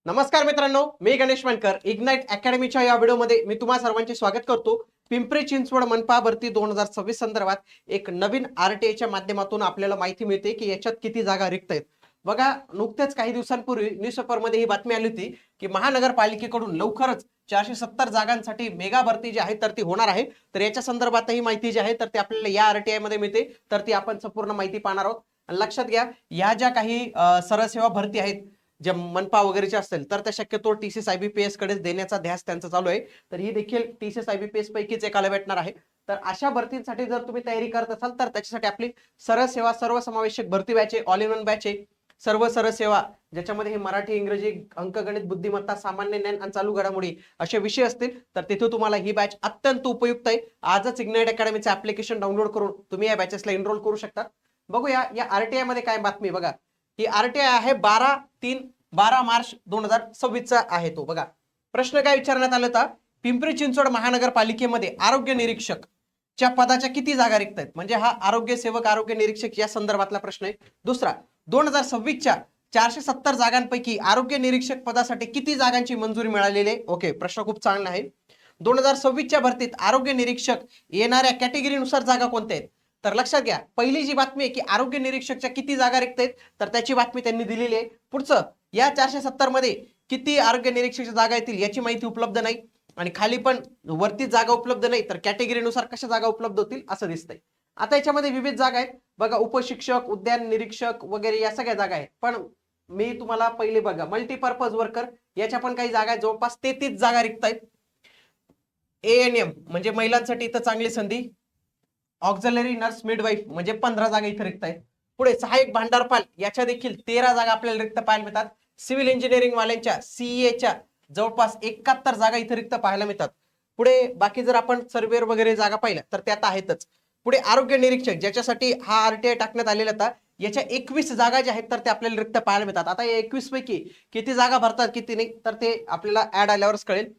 नमस्कार मित्रांनो, मी गणेश मानकर. इग्नाइट अकॅडमीच्या या व्हिडिओमध्ये मी तुम्हा सर्वांचे स्वागत करतो. पिंपरी चिंचवड मनपा भरती 2026 संदर्भात एक नवीन आरटीआयच्या माध्यमातून आपल्याला माहिती मिळते की याच्यात किती जागा रिक्त आहेत. बघा, नुकतेच काही दिवसांपूर्वी न्यूजपेपरमध्ये ही बातमी आली होती की महानगरपालिकेकडून लवकरच 470 जागांसाठी मेगा भरती जी आहे तर ती होणार आहे. तर याच्या संदर्भातही माहिती जी आहे तर ती आपल्याला या आरटीआय मध्ये मिळते. तर ती आपण संपूर्ण माहिती पाहणार आहोत. आणि लक्षात घ्या, या ज्या काही सरळ सेवा भरती आहेत जे मनपा वगैरेचे असतील तर त्या शक्यतो टीसीएस आयबीपीएस कडे देण्याचा ध्यास त्यांचा चालू आहे. तर ही देखील टीसीएस आयबीपीएस पैकीच एकाला भेटणार आहे. तर अशा भरतींसाठी जर तुम्ही तयारी करत असाल तर त्याच्यासाठी आपली सरळ सेवा सर्वसमावेशक भरती बॅच आहे, ऑल इन वन बॅच आहे. सर्व सरळ सेवा ज्याच्यामध्ये हे मराठी, इंग्रजी, अंकगणित, बुद्धिमत्ता, सामान्य ज्ञान आणि चालू घडामोडी असे विषय असतील तर तिथे तुम्हाला ही बॅच अत्यंत उपयुक्त आहे. आजच इग्नाइट अकॅडमीचे ऍप्लिकेशन डाउनलोड करून तुम्ही या बॅचेसला एनरोल करू शकता. बघूया या आरटीआय मध्ये काय बातमी. बघा, ही आरटीआय आहे 12 मार्च 2026 चा आहे. तो बघा, प्रश्न काय विचारण्यात आला होता, पिंपरी चिंचवड महानगरपालिकेमध्ये आरोग्य निरीक्षक च्या पदाच्या किती जागा रिक्त आहेत. म्हणजे हा आरोग्य सेवक, आरोग्य निरीक्षक या संदर्भातला प्रश्न आहे. दुसरा, 2026 च्या 470 जागांपैकी आरोग्य निरीक्षक पदासाठी किती जागांची मंजुरी मिळालेली आहे. ओके, प्रश्न खूप चांगला आहे. 2026 च्या भरतीत आरोग्य निरीक्षक येणाऱ्या कॅटेगरीनुसार जागा कोणत्या आहेत. तर लक्षात घ्या, पहिली जी बातमी आहे की आरोग्य निरीक्षकच्या किती जागा रिक्त आहेत तर त्याची बातमी त्यांनी दिलेली आहे. पुढचं, या 470 मध्ये किती आरोग्य निरीक्षकच्या जागा येतील याची माहिती उपलब्ध नाही. आणि खाली पण वरती जागा उपलब्ध नाही तर कॅटेगरीनुसार कशा जागा उपलब्ध होतील असं दिसतंय. आता याच्यामध्ये विविध जागा आहेत. बघा, उपशिक्षक, उद्यान निरीक्षक वगैरे या सगळ्या जागा आहेत. पण मी तुम्हाला पहिले बघा, मल्टीपर्पज वर्कर याच्या पण काही जागा आहेत. जवळपास 33 जागा रिक्त आहेत. एएनएम म्हणजे महिलांसाठी इथं चांगली संधी. ऑक्झिलरी नर्स मिडवाईफ म्हणजे 15 जागा इथे रिक्त आहेत. पुढे सहाय्यक भांडारपाल याच्या देखील 13 जागा आपल्याला रिक्त पाहायला मिळतात. सिव्हिल इंजिनिअरिंग वाल्यांच्या सीईएच्या जवळपास 71 जागा इथे रिक्त पाहायला मिळतात. पुढे बाकी जर आपण सर्वेअर वगैरे जागा पाहिल्या तर त्यात आहेतच. पुढे आरोग्य निरीक्षक ज्याच्यासाठी हा आरटीआय टाकण्यात आलेला होता, याच्या 21 जागा ज्या आहेत तर ते आपल्याला रिक्त पाहायला मिळतात. आता या 21 पैकी किती जागा भरतात किती नाही तर ते आपल्याला ऍड आल्यावरच कळेल.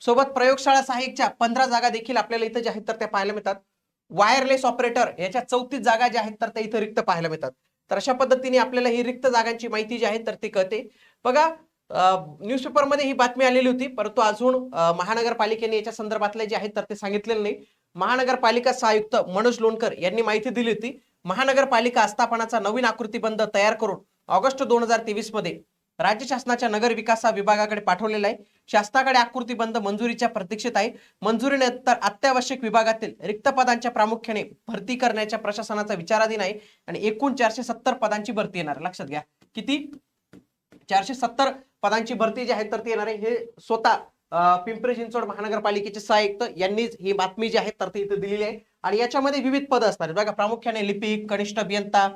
सोबत प्रयोगशाळा सहाय्यकच्या 15 जागा देखील आपल्याला इथं ज्या आहेत तर त्या पाहायला मिळतात. वायरलेस ऑपरेटर याच्या 34 जागा ज्या आहेत तर त्या इथं रिक्त पाहायला मिळतात. तर अशा पद्धतीने आपल्याला ही रिक्त जागांची माहिती जी आहे तर ती कळते. बघा, न्यूजपेपरमध्ये ही बातमी आलेली होती, परंतु अजून महानगरपालिकेने याच्या संदर्भातले जे आहेत तर ते सांगितलेलं नाही. महानगरपालिका आयुक्त मनोज लोणकर यांनी माहिती दिली होती. महानगरपालिका आस्थापनाचा नवीन आकृतीबंध तयार करून ऑगस्ट 2023 मध्ये राज्य शासनाच्या नगर विकास विभागाकडे पाठवलेला आहे. शासनाकडे आकृतीबंध मंजुरीच्या प्रतीक्षेत आहे. मंजुरीनंतर अत्यावश्यक विभागातील रिक्त पदांच्या प्रामुख्याने भरती करण्याच्या प्रशासनाचा विचाराधीन आहे. आणि एकूण 470 पदांची भरती येणार. लक्षात घ्या, किती? 470 पदांची भरती जी आहे तर ती येणार आहे. हे स्वतः पिंपरी चिंचवड महानगरपालिकेचे सहाय्यक यांनीच ही बातमी जी आहे तर ती इथे दिलेली आहे. आणि याच्यामध्ये विविध पद असतात बघा, प्रामुख्याने लिपिक, कनिष्ठ अभियंता,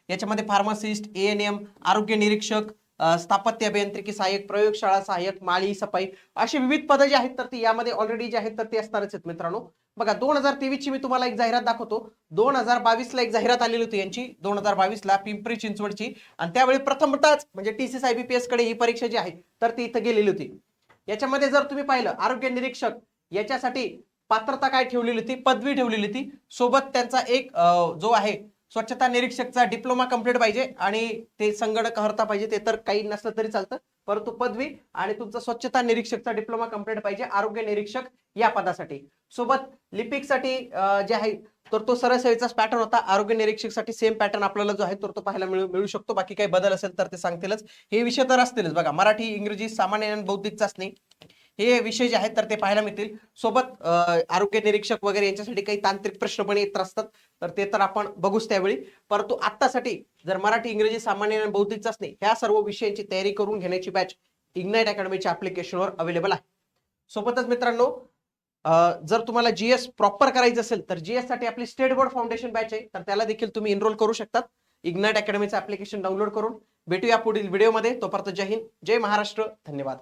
याच्यामध्ये फार्मासिस्ट, एएनएम, आरोग्य निरीक्षक, स्थापत्य अभियांत्रिकी सहाय्यक, प्रयोगशाळा सहाय्यक, माळी, सफाई अशी विविध पदं जी आहेत तर ती यामध्ये ऑलरेडी जी आहेत तर ती असणारच आहेत मित्रांनो. बघा, 2023 ची मी तुम्हाला एक जाहिरात दाखवतो. 2022 ला एक जाहिरात आलेली होती यांची, 2022 ला पिंपरी चिंचवडची. आणि त्यावेळी प्रथमतःच म्हणजे टीसीएस आयबीपीएस कडे ही परीक्षा जी आहे तर ती इथं गेलेली होती. याच्यामध्ये जर तुम्ही पाहिलं, आरोग्य निरीक्षक याच्यासाठी पात्रता काय ठेवलेली होती, पदवी ठेवलेली होती. सोबत त्यांचा एक जो आहे स्वच्छता निरीक्षकचा डिप्लोमा कंप्लीट पाहिजे आणि ते संगणक हरता पाहिजे. ते तर काही नसलं तरी चालतं, परंतु पदवी आणि तुमचा स्वच्छता निरीक्षकचा डिप्लोमा कंप्लीट पाहिजे आरोग्य निरीक्षक या पदासाठी. सोबत लिपिकसाठी जे आहे तर तो सरळ सेवेचाच पॅटर्न होता. आरोग्य निरीक्षकसाठी सेम पॅटर्न आपल्याला जो आहे तर तो पाहायला मिळू शकतो. बाकी काही बदल असेल तर ते सांगतीलच. हे विषय तर असतीलच बघा, मराठी, इंग्रजी, सामान्य ज्ञान, बौद्धिक चाचणी हे विषय जे आहेत तर ते पाहायला मिळतील. सोबत आरोग्य निरीक्षक वगैरे यांच्यासाठी काही तांत्रिक प्रश्न पण येत असतात तर ते तर आपण बघूच त्यावेळी. परंतु आत्तासाठी जर मराठी, इंग्रजी, सामान्य ज्ञान, बौद्धिक चाचणी ह्या सर्व विषयांची तयारी करून घेण्याची बॅच इग्नाइट अकॅडमीच्या ऍप्लिकेशनवर अवेलेबल आहे. सोबतच मित्रांनो, जर तुम्हाला जीएस प्रॉपर करायचं असेल तर जीएस साठी आपली स्टेट बोर्ड फाउंडेशन बॅच आहे, तर त्याला देखील तुम्ही एनरोल करू शकतात इग्नाइट अकॅडमीचं ऍप्लिकेशन डाउनलोड करून. भेटूया पुढील व्हिडिओमध्ये. तोपर्यंत जय हिंद, जय महाराष्ट्र, धन्यवाद.